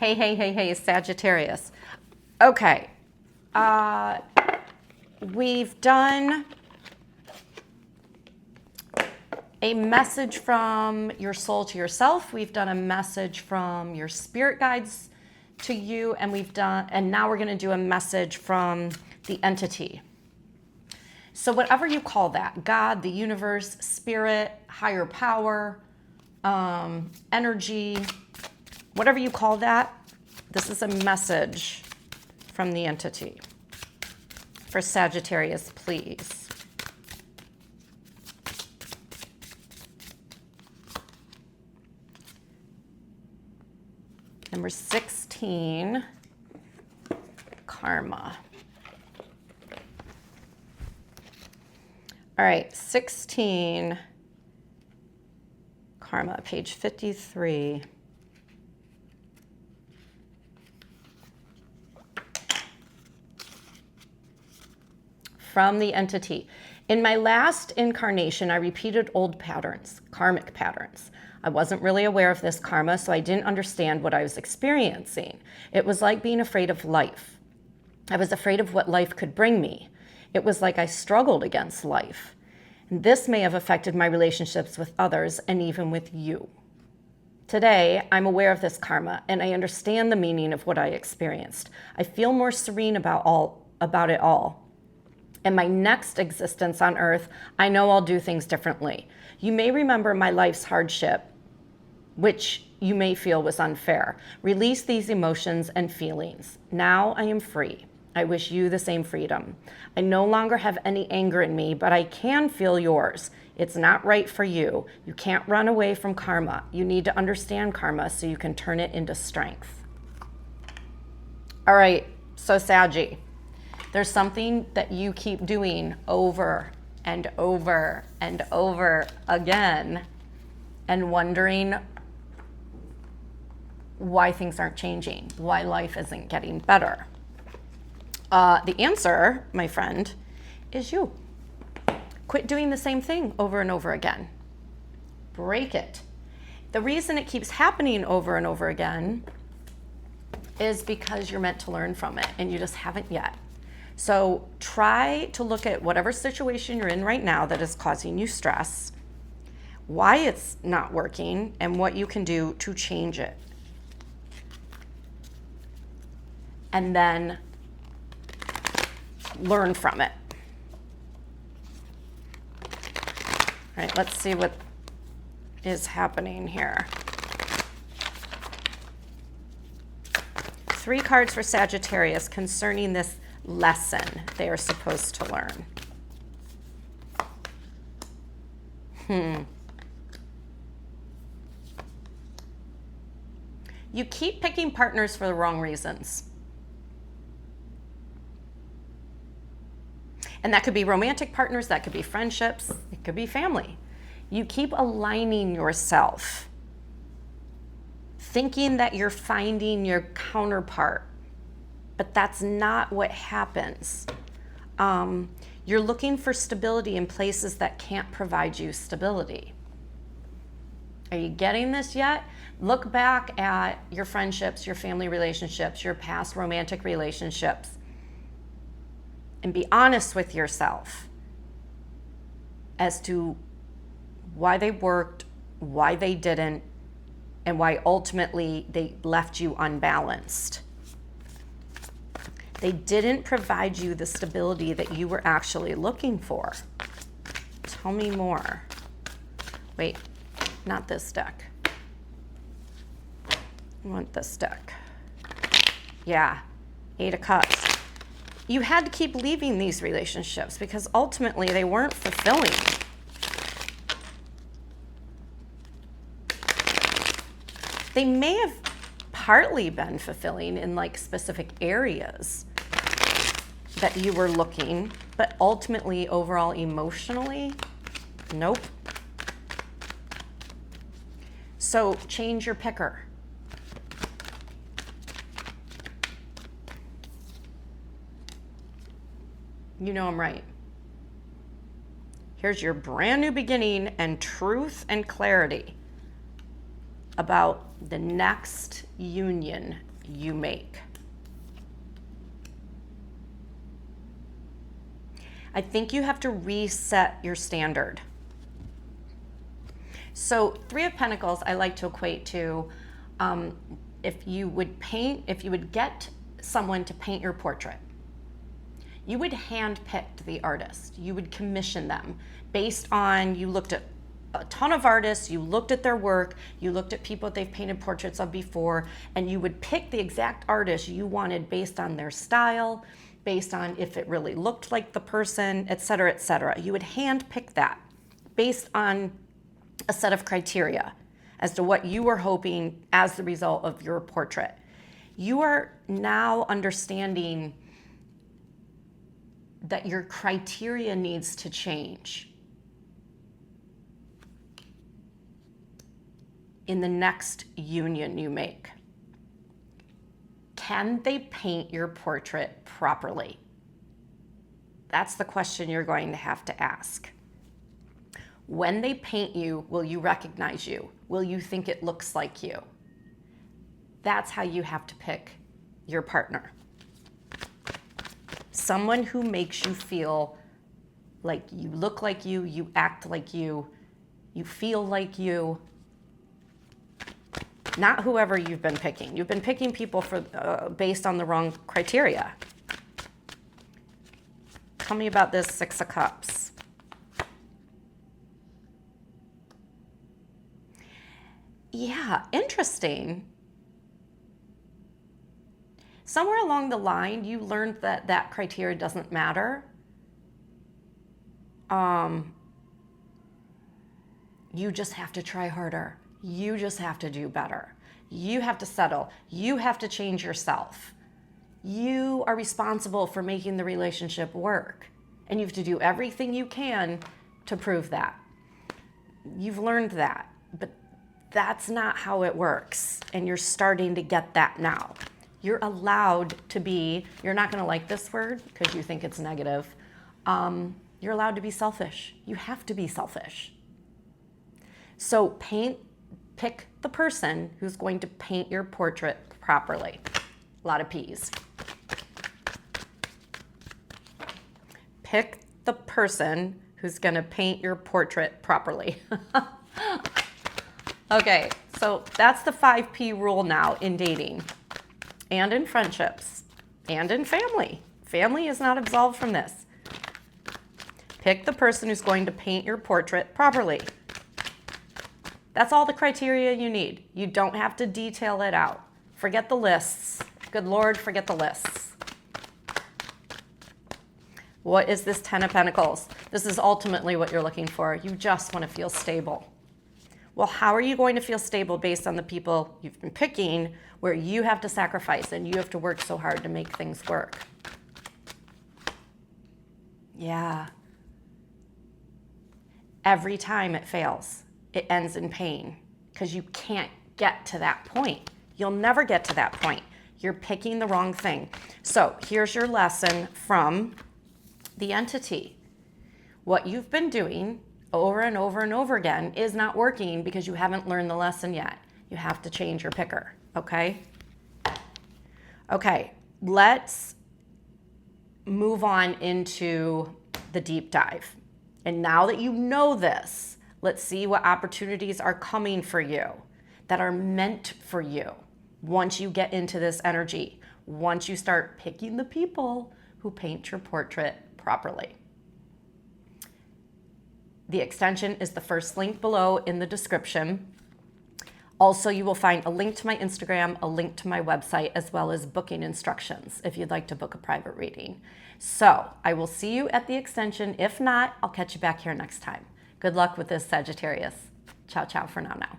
Hey, hey, hey, hey, Sagittarius. Okay. We've done a message from your soul to yourself. We've done a message from your spirit guides to you, and now we're going to do a message from the entity. So whatever you call that, God, the universe, spirit, higher power, energy, whatever you call that, this is a message from the entity. For Sagittarius, please. Number 16, karma. All right, 16, karma, page 53. From the entity. In my last incarnation, I repeated old patterns, karmic patterns. I wasn't really aware of this karma, so I didn't understand what I was experiencing. It was like being afraid of life. I was afraid of what life could bring me. It was like I struggled against life. And this may have affected my relationships with others and even with you. Today, I'm aware of this karma and I understand the meaning of what I experienced. I feel more serene about it all. In my next existence on earth, I know I'll do things differently. You may remember my life's hardship, which you may feel was unfair. Release these emotions and feelings. Now I am free. I wish you the same freedom. I no longer have any anger in me, but I can feel yours. It's not right for you. You can't run away from karma. You need to understand karma so you can turn it into strength. All right, so Saggy. There's something that you keep doing over and over and over again and wondering why things aren't changing, why life isn't getting better. The answer, my friend, is you. Quit doing the same thing over and over again. Break it. The reason it keeps happening over and over again is because you're meant to learn from it and you just haven't yet. So try to look at whatever situation you're in right now that is causing you stress, why it's not working, and what you can do to change it. And then learn from it. All right, let's see what is happening here. 3 cards for Sagittarius concerning this lesson they are supposed to learn. You keep picking partners for the wrong reasons. And that could be romantic partners, that could be friendships, it could be family. You keep aligning yourself, thinking that you're finding your counterpart. But that's not what happens. You're looking for stability in places that can't provide you stability. Are you getting this yet? Look back at your friendships, your family relationships, your past romantic relationships, and be honest with yourself as to why they worked, why they didn't, and why ultimately they left you unbalanced. They didn't provide you the stability that you were actually looking for. Tell me more. Wait, not this deck. I want this deck. Yeah, 8 of Cups. You had to keep leaving these relationships because ultimately they weren't fulfilling. They may have partly been fulfilling in like specific areas that you were looking, but ultimately, overall, emotionally, nope. So change your picker. You know I'm right. Here's your brand new beginning and truth and clarity about the next union you make. I think you have to reset your standard. So Three of Pentacles, I like to equate to if you would get someone to paint your portrait, you would handpick the artist. You would commission them based on, you looked at a ton of artists, you looked at their work, you looked at people they've painted portraits of before, and you would pick the exact artist you wanted based on their style, based on if it really looked like the person, et cetera, et cetera. You would handpick that based on a set of criteria as to what you were hoping as the result of your portrait. You are now understanding that your criteria needs to change in the next union you make. Can they paint your portrait properly? That's the question you're going to have to ask. When they paint you, will you recognize you? Will you think it looks like you? That's how you have to pick your partner. Someone who makes you feel like you look like you act like you feel like you. Not whoever you've been picking. You've been picking people for based on the wrong criteria. Tell me about this Six of Cups. Yeah, interesting. Somewhere along the line, you learned that that criteria doesn't matter. You just have to try harder. You just have to do better. You have to settle. You have to change yourself. You are responsible for making the relationship work. And you have to do everything you can to prove that. You've learned that, but that's not how it works. And you're starting to get that now. You're allowed to be, you're not going to like this word because you think it's negative. You're allowed to be selfish. You have to be selfish. So pick the person who's going to paint your portrait properly. A lot of P's. Pick the person who's going to paint your portrait properly. Okay, so that's the 5P rule now in dating and in friendships and in family. Family is not absolved from this. Pick the person who's going to paint your portrait properly. That's all the criteria you need. You don't have to detail it out. Forget the lists. Good Lord, forget the lists. What is this 10 of Pentacles? This is ultimately what you're looking for. You just want to feel stable. Well, how are you going to feel stable based on the people you've been picking where you have to sacrifice and you have to work so hard to make things work? Yeah. Every time it fails, it ends in pain because you can't get to that point. You'll never get to that point. You're picking the wrong thing. So here's your lesson from the entity. What you've been doing over and over and over again is not working because you haven't learned the lesson yet. You have to change your picker, okay? Okay, let's move on into the deep dive. And now that you know this, let's see what opportunities are coming for you that are meant for you once you get into this energy, once you start picking the people who paint your portrait properly. The extension is the first link below in the description. Also, you will find a link to my Instagram, a link to my website, as well as booking instructions if you'd like to book a private reading. So I will see you at the extension. If not, I'll catch you back here next time. Good luck with this, Sagittarius. Ciao, ciao for now.